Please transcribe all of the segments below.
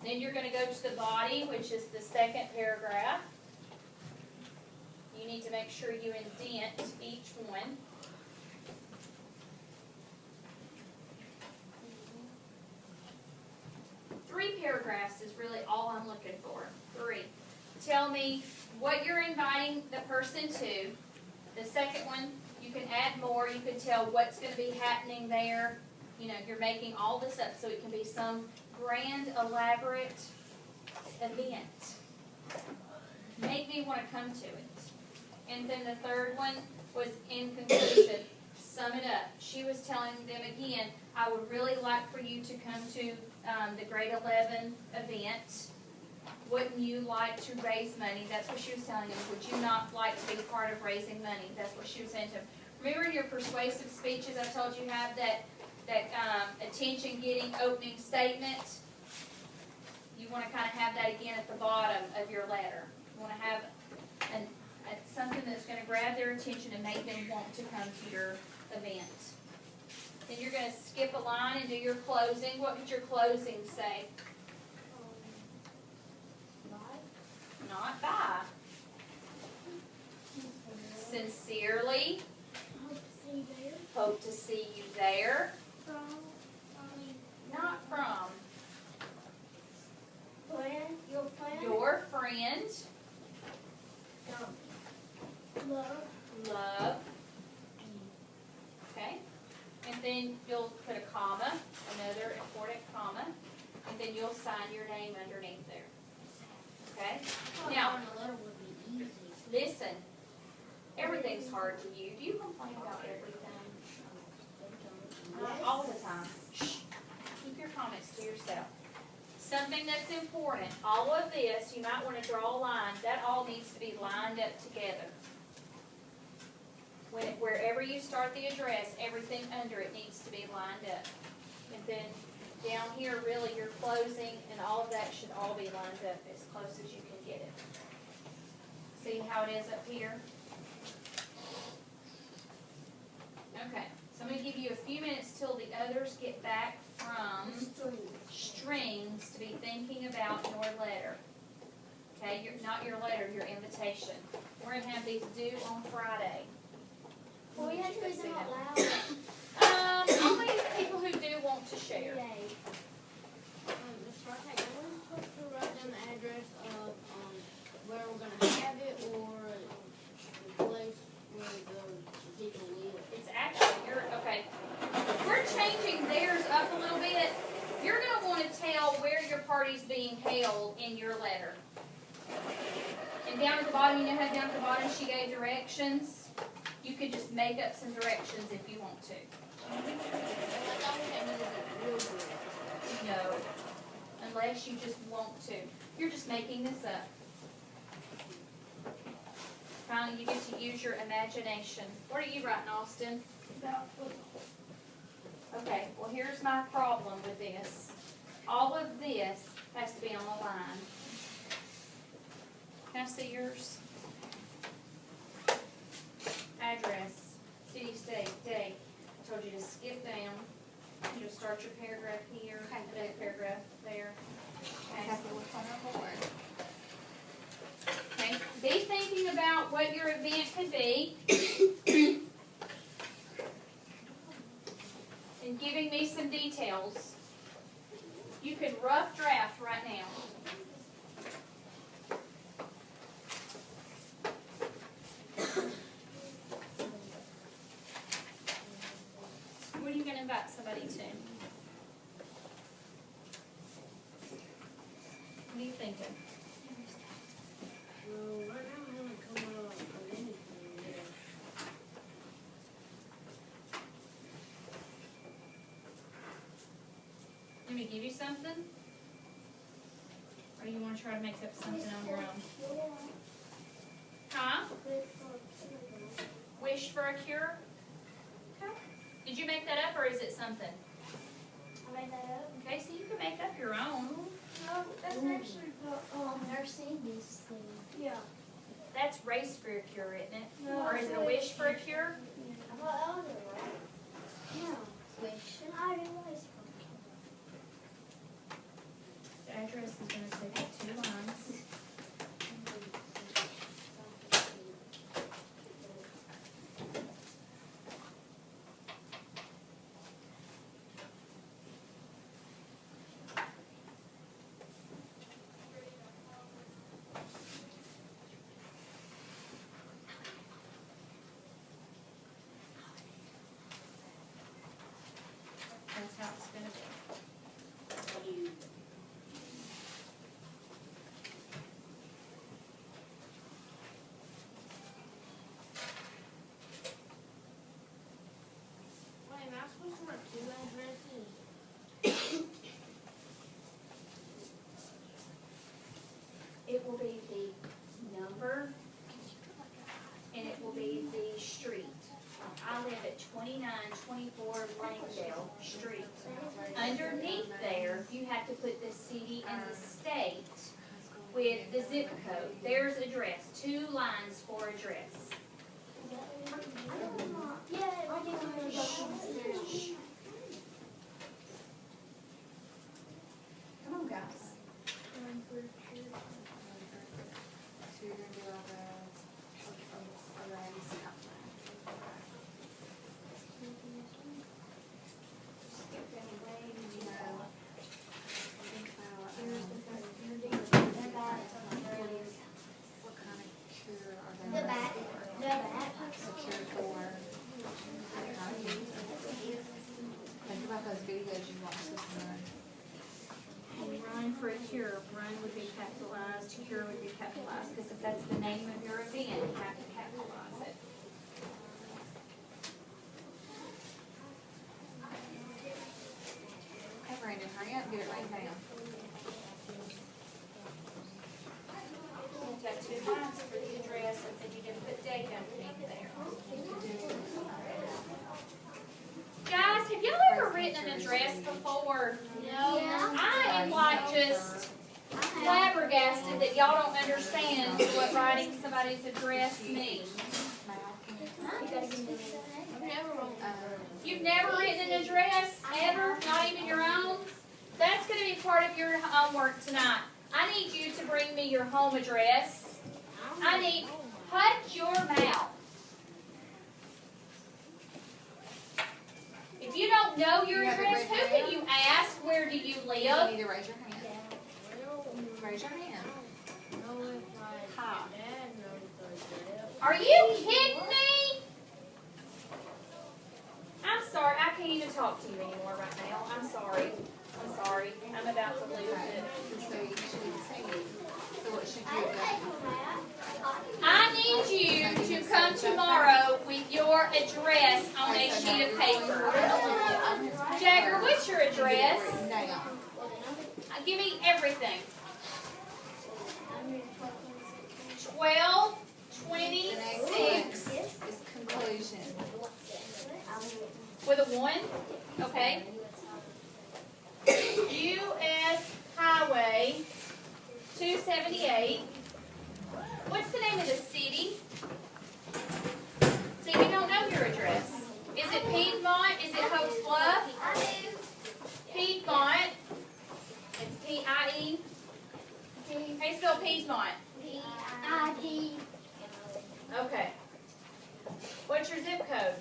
Then you're going to go to the body, which is the second paragraph. You need to make sure you indent each one. Three paragraphs is really all I'm looking for. 3. Tell me what you're inviting the person to. The second one, you can add more. You can tell what's going to be happening there. You know, you're making all this up so it can be some grand, elaborate event. Make me want to come to it. And then the third one was in conclusion. Sum it up. She was telling them again, I would really like for you to come to the grade 11 event. Wouldn't you like to raise money? That's what she was telling them. Would you not like to be part of raising money? That's what she was saying to them. Remember in your persuasive speeches I told you have that attention-getting opening statement? You want to kind of have that again at the bottom of your letter. You want to have something that's going to grab their attention and make them want to come to your event. Then you're going to skip a line and do your closing. What would your closing say? Not bye. Sincerely. Hope to see you there. Not from. Your friend. Love. Okay. And then you'll put a comma, another important comma, and then you'll sign your name underneath there. Okay? Now, listen. Everything's hard to you. Do you complain about everything? Not all the time. Shh. Keep your comments to yourself. Something that's important. All of this, you might want to draw a line. That all needs to be lined up together. Wherever you start the address, everything under it needs to be lined up. And then down here, really, your closing and all of that should all be lined up as close as you can get it. See how it is up here? Okay, so I'm going to give you a few minutes till the others get back from strings to be thinking about your letter. Okay, not your letter, your invitation. We're going to have these due on Friday. Well, we have to read them out loud. Only people who do want to share. Ms. Spartak, are we supposed to write down the address of where we're going to have it, or the place where the people live? It's actually, okay. We're changing theirs up a little bit. You're going to want to tell where your party's being held in your letter. And down at the bottom, you know how down at the bottom she gave directions? You could just make up some directions if you want to. No. Unless you just want to. You're just making this up. Finally, you get to use your imagination. What are you writing, Austin? Okay, well here's my problem with this. All of this has to be on the line. Can I see yours? Address, city, state, date. I told you to skip down. You just start your paragraph here, another paragraph there. Okay. Okay. Be thinking about what your event could be. And giving me some details. You can rough draft right now. What are you going to invite somebody to? What are you thinking? Well, right now I haven't come up with anything yet. Let me give you something? Or you want to try to make up something on your own? Huh? Wish for a cure? Okay. Did you make that up or is it something? I made that up. Okay, so you can make up your own. No, that's actually Mercedes thing. Yeah. That's race for a cure, isn't it? No, Or is it a wish for a cure? I thought that was it, right? No. Wish. And I didn't wish for The address is gonna take up 2 lines. That's how it's gonna be. Wait, am I supposed to write 2 addresses? It will be the number, and it will be the street. I live at 2924 Langdale Street. Underneath there, you have to put the city and the state with the zip code. There's address, 2 lines for address. Yeah, I didn't want to go downstairs. Come on, guys. So you're gonna do all the arrays. What kind of cure are they? The back. The back. Secure for. Think about those videos you watched this morning. Run for a cure. Run would be capitalized, cure would be capitalized, because if that's the name of your event, you have to capitalize it. Hey Brandon, hurry up, get it written down. You've got 2 lines for the address, and then you didn't put date underneath there. Guys, have y'all ever written an address before? No. Yeah. I am like just flabbergasted that y'all don't understand what writing somebody's address means. I've never wrote You've never written an address, ever? Not even your own? That's gonna be part of your homework tonight. I need you to bring me your home address. I need, shut your mouth. If you don't know your You have it address, written who can you ask? Where do you You live? need to raise your hand. Raise your hand. know if my dad knows the address. Are you kidding me? I'm sorry, I can't even talk to you anymore right now. I'm sorry. I'm sorry. I'm about to lose it. So you should say it. So what should you do? I need you to come tomorrow with your address on a sheet of paper. Jagger, what's your address? Down. Give me everything. 1226 Is conclusion. with a 1. Okay. US Highway 278. What's the name of the city? So you don't know your address. Is it Piedmont? Is it Hope's Bluff? Piedmont. It's P-I-E. How you spell Piedmont? P-I-D. Okay. What's your zip code?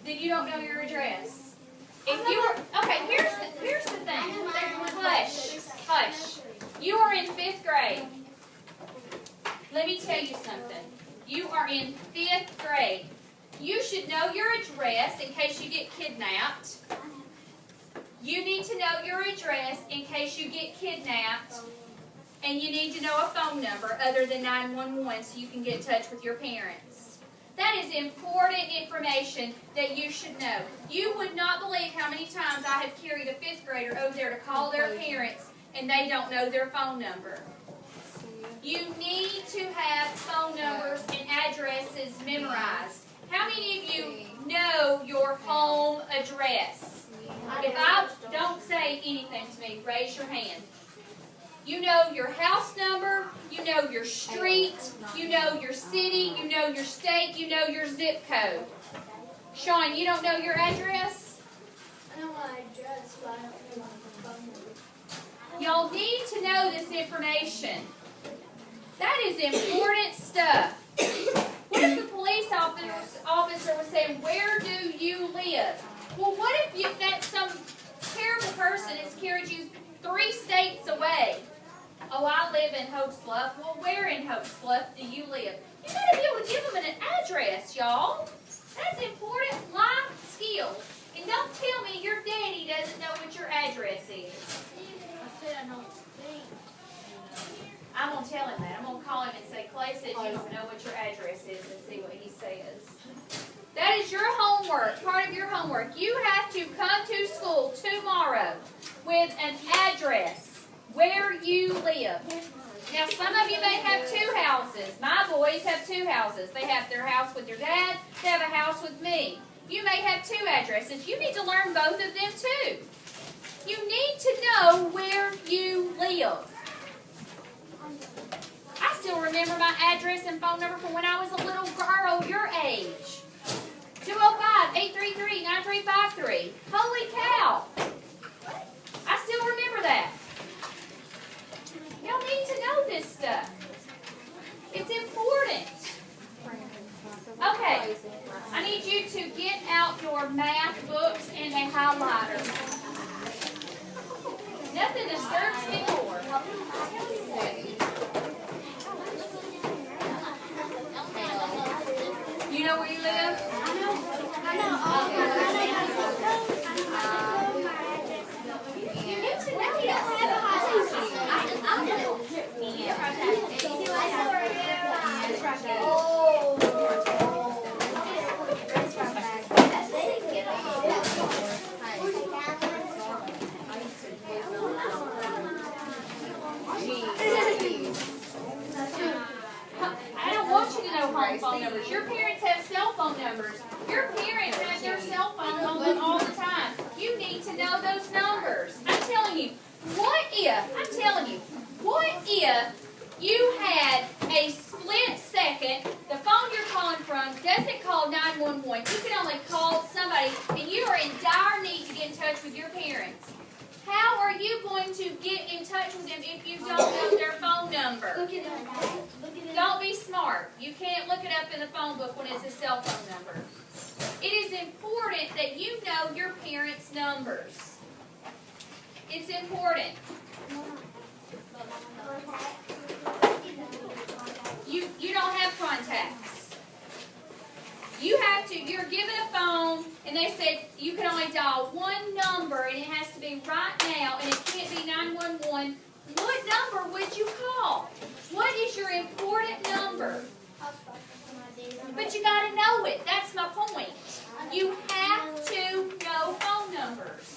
Then you don't know your address. If you were, okay, here's the thing. Hush. You are in 5th grade. Let me tell you something. You are in 5th grade. You should know your address in case you get kidnapped. You need to know your address in case you get kidnapped. And you need to know a phone number other than 911 so you can get in touch with your parents. That is important information that you should know. You would not believe how many times I have carried a 5th grader over there to call their parents and they don't know their phone number. You need to have phone numbers and addresses memorized. How many of you know your home address? If I don't say anything to me, raise your hand. You know your house number, you know your street, you know your city, you know your state, you know your zip code. Sean, you don't know your address? I know my address, but I don't know my phone number. Y'all need to know this information. That is important stuff. What if the police officer was saying, where do you live? Well, what if that some terrible person has carried you 3 states away? Oh, I live in Hopes Bluff. Well, where in Hopes Bluff do you live? You got to be able to give them an address, y'all. That's important life skills. And don't tell me your daddy doesn't know what your address is. I said I don't think. I'm going to tell him that. I'm going to call him and say, Clay said you don't know what your address is, and see what he says. That is your homework, part of your homework. You have to come to school tomorrow with an address where you live. Now, some of you may have 2 houses. My boys have 2 houses. They have their house with their dad. They have a house with me. You may have 2 addresses. You need to learn both of them too. You need to know where you live. I still remember my address and phone number from when I was a little girl your age. 205-833-9353. Holy cow. I still remember that. Y'all need to know this stuff. It's important. Okay. I need you to get out your math books and a highlighter. Nothing disturbs me more. You know where you live? You need to know I don't want you to know home phone numbers. Your parents have cell phone numbers. Your parents have their cell phones on them all the time. You need to know those numbers. I'm telling you, what if you had a split second, the phone you're calling from doesn't call 911, you can only call somebody, and you are in dire need to get in touch with your parents. How are you going to get in touch with them if you don't know their phone number? Don't be smart. You can't look it up in the phone book when it's a cell phone number. It is important that you know your parents' numbers. It's important. You don't have contacts. You're given a phone and they said you can only dial one number and it has to be right now and it can't be 911. What number would you call? What is your important number? But you got to know it. That's my point. You have to know phone numbers.